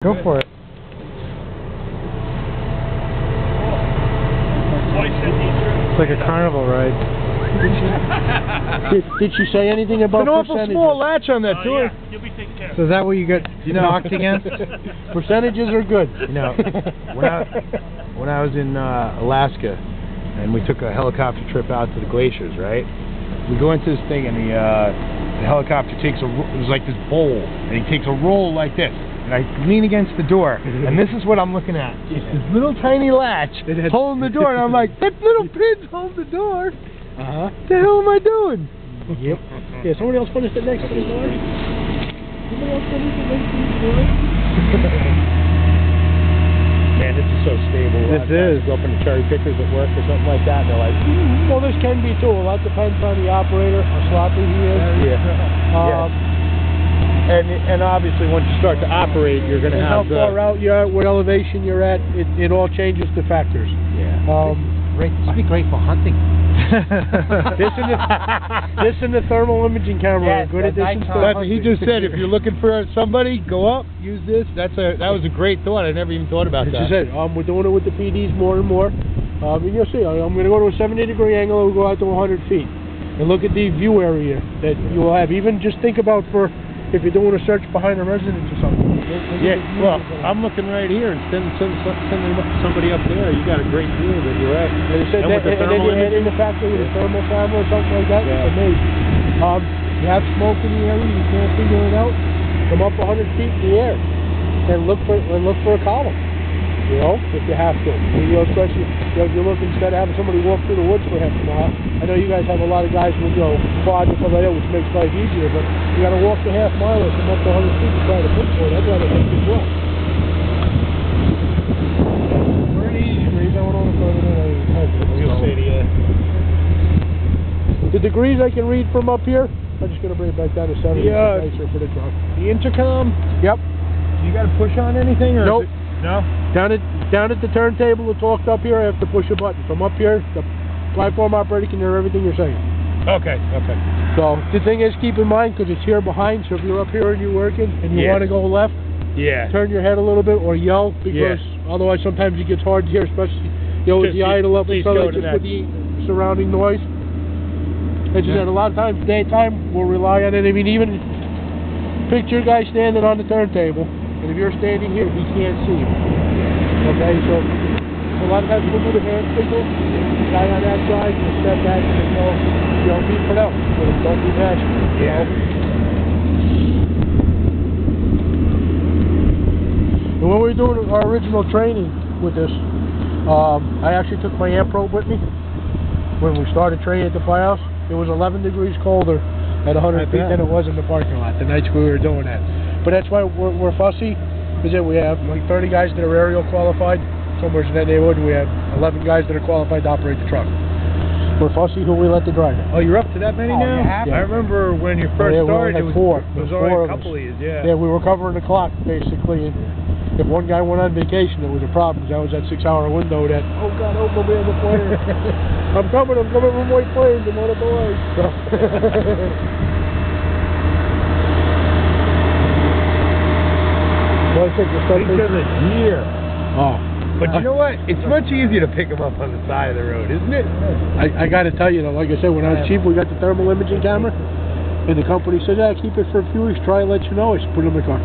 Go for it. It's like a carnival ride. Did she say anything about percentages? It's an awful small latch on that tour. Yeah, you'll be taken care of. So is that what you got knocked against? Percentages are good. You know, when I was in Alaska, and we took a helicopter trip out to the glaciers, right? We go into this thing, and the helicopter takes it was like this bowl, and he takes a roll like this. And I lean against the door, and this is what I'm looking at. It's this little tiny latch holding the door, and I'm like, that little pin's holding the door. What the hell am I doing? Yep. Yeah, somebody else put us sit next to the door. Somebody else put us sit next to the door. Man, this is so stable. This is. Go up in the cherry pickers at work or something like that, and they're like, Well, this can be too. A lot depends on the operator, how sloppy he is. yeah. And obviously, once you start to operate, you're going to have how far out you're at, what elevation you're at. It all changes the factors. Yeah. Great. This would be great for hunting. This and the thermal imaging camera are good at this. He just said, if you're looking for somebody, go up, use this. That was a great thought. I never even thought about that. As I said, we're doing it with the PDs more and more. And you'll see, I'm going to go to a 70-degree angle and we'll go out to 100 feet. And look at the view area that you will have. Even just think about if you're doing a search behind a residence or something. Yeah, well, I'm looking right here and sending somebody up there. You got a great view that you're at. And then you add in the fact that with a thermal camera or something like that, it's amazing. You have smoke in the area, you can't figure it out. Come up 100 feet in the air and look for a column. You know, if you have to. Especially if you're looking, instead of having somebody walk through the woods for half a mile. I know you guys have a lot of guys with quads and stuff like that, which makes life easier, but you got to walk the half mile or come up to 100 feet to try to look for it. I'd rather think as well. Pretty easy, breeze. I went on the front of the degrees I can read from up here, I'm just going to bring it back down to 70. Nicer for the truck. The intercom? Yep. You got to push on anything? Or nope. No? Down at the turntable, it's talked up here. I have to push a button. From up here, the platform operator can hear everything you're saying. Okay. So the thing is, keep in mind, because it's here behind, so if you're up here and you're working and you want to go left, turn your head a little bit or yell, because otherwise sometimes it gets hard to hear, especially with the idle up and stuff like just with the surrounding noise. As you said, a lot of times daytime we'll rely on it. I mean, even picture a guy standing on the turntable. And if you're standing here, he can't see you. Okay, so a lot of times we'll do the hand signal. The guy on that side, you step back and don't be pronounced, but don't be passionate. Yeah. And when we were doing our original training with this, I actually took my amp probe with me. When we started training at the firehouse, it was 11 degrees colder at 100 feet than it was in the parking lot the nights we were doing that. But that's why we're fussy, because we have like 30 guys that are aerial qualified, somewhere in that neighborhood, and we have 11 guys that are qualified to operate the truck. We're fussy who we let the driver. Oh, you're up to that many now? Yeah. I remember when you first started, it was four. It was only a couple of you, Yeah, we were covering the clock, basically. And if one guy went on vacation, it was a problem, because that was that 6-hour window that, oh God, I hope nobody has a plane. I'm coming from White Plains, I'm on the way. So. Because it's here. Oh. But you know what? It's much easier to pick them up on the side of the road, isn't it? I got to tell you, like I said, when I was cheap, we got the thermal imaging camera, and the company said, keep it for a few weeks, try and let you know. I said, put it in the car.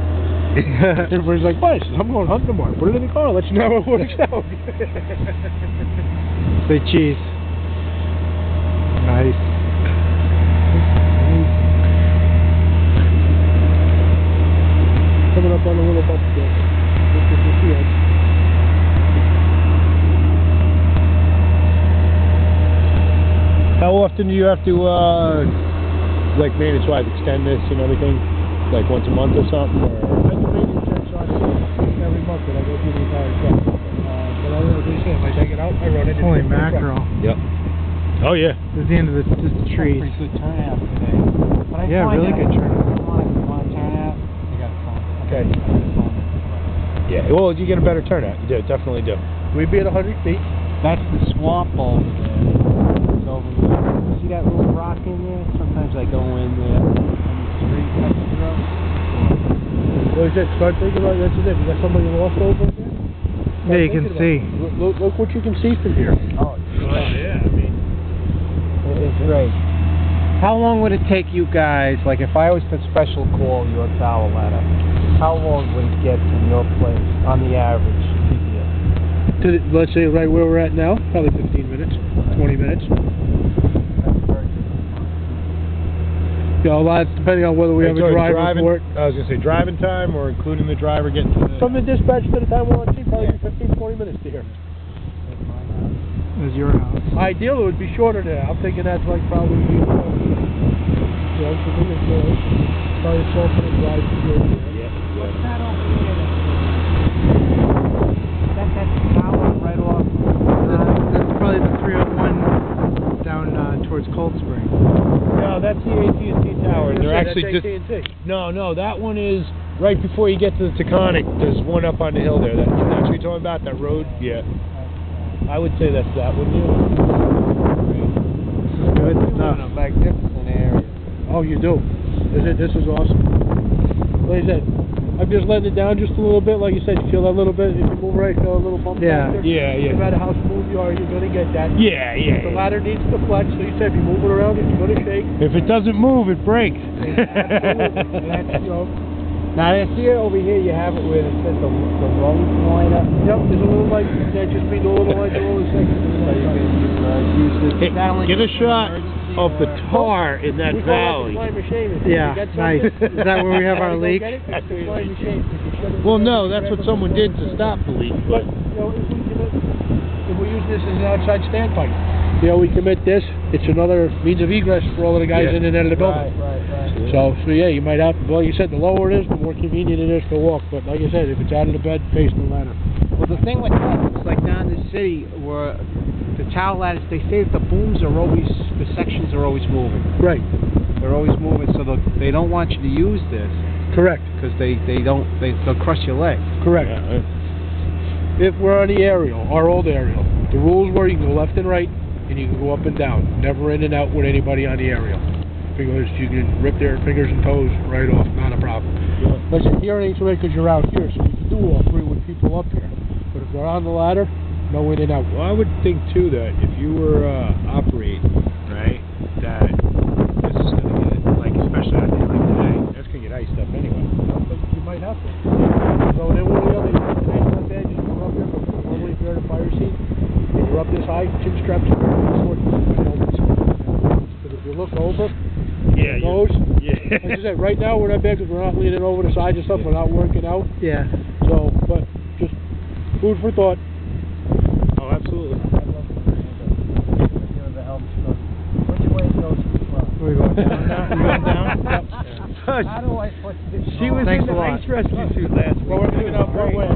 Everybody's like, why? I said, I'm going hunting tomorrow. Put it in the car, let you know how it works out. Say cheese. Nice. Coming up on a little bump there. How often do you have to, like maintenance-wise, extend this and everything? Like once a month or something? Or? I do maintenance checks on it every month that I go through the entire truck. But I don't know if I take it out, I run it. Holy mackerel. Yep. Oh yeah. This is the end of the trees. Pretty good turnout today. But really good turnout. If you want to turn out, you got to phone. Okay. Yeah, well, you get a better turnout. You do, definitely do. We'd be at 100 feet. That's the swamp over there. It's over there. See that little rock in there? Sometimes I go in there on the street next to the road. What is it? Start thinking about that's it. You got somebody lost over there? Yeah, you can see. Look what you can see from here. Oh, yeah, I mean, it's great. How long would it take you guys, like if I was to special call your tower ladder, how long would it get from your place on the average to here? Let's say right where we're at now, probably 15 minutes, 20 minutes. You know, a lot depending on whether we have a driver for it. I was going to say driving time or including the driver getting to the... From the dispatch to the time we're on scene, probably 15, 20 minutes to here. There's your house. Ideal, it would be shorter than that. I'm thinking that's like probably, you know, probably a 12-minute drive to here. What's that over here? That's the tower right off. That's probably the 301 down towards Cold Spring. No, that's the AT&T tower. They're actually that's just... AT&T. No, that one is right before you get to the Taconic. There's one up on the hill there. That's what you're talking about, that road? Yeah. I would say that's that one, yeah. This is good stuff. A magnificent area. Oh, you do. This is awesome. Like I said, I'm just letting it down just a little bit. Like you said, you feel that little bit. If you move right, feel a little bump back there. Yeah. No matter how smooth you are, you're going to get that. Yeah. The ladder needs to flex, so you said if you move it around, it's going to shake. If it doesn't move, it breaks. Absolutely. That's, you know. Now, I see it over here, you have it where it says the road liner. Yep, there's a little light. That just means a little light, a little second. So you can use this. Hey, get a shot of the tar in that valley. Yeah, nice. Is that where we have our leak? Well, no, that's what someone did to stop the leak. But you know, if we use this as an outside standpipe, you know, we commit this. It's another means of egress for all of the guys in and out of the building. Right. So yeah, you might have. Well, you said the lower it is, the more convenient it is to walk. But like I said, if it's out of the bed, face the ladder. Well, the thing with that, it's like down in the city where the tower ladders, they say that the booms are always, the sections are always moving. Right. They're always moving, so they don't want you to use this. Correct. Because they'll crush your leg. Correct. If we're on the aerial, our old aerial, the rules were you can go left and right, and you can go up and down. Never in and out with anybody on the aerial. Because you can rip their fingers and toes right off, not a problem. Listen, here it ain't so right because you're out here, so you can do all three with people up here. But if they're on the ladder, no in and out. Well, I would think too that if you were operating, right, that this is going to get, like, especially on a day like today, that's going to get iced up anyway. But you might have to. So then what the other things not bad, just come up here, but normally if you're at a fire scene, and you're up this high, chin straps are very short. But if you look over, Yeah. Like I said, right now we're not bad because we're not leaning over the sides and stuff. We're not working out. Yeah. So, but just food for thought. Oh, absolutely. Which way goes this way? We're going down now. You going down? How do I put this She was Thanks in the a lot. ice rescue suit last week. Well, we're moving out one way.